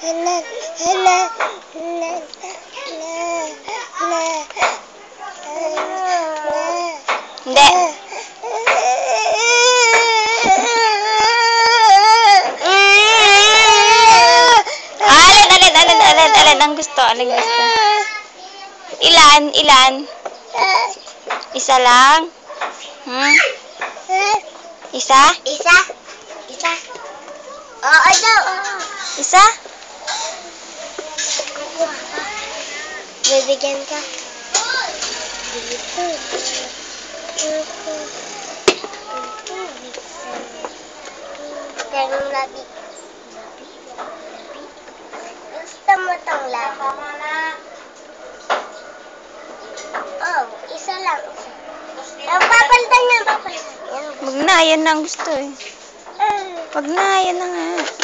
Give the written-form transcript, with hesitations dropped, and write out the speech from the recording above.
Hindi. Alin ang gusto? Alin gusto? Ilan? Isa lang? Isa? Isa. Oo daw. Isa? Bibigyan ka. Dito. Terong labi. Gusto mo tong labi? Oh, isa lang. Papalitan niya. Wag na, yan na ang gusto eh. Wag na, yan na nga.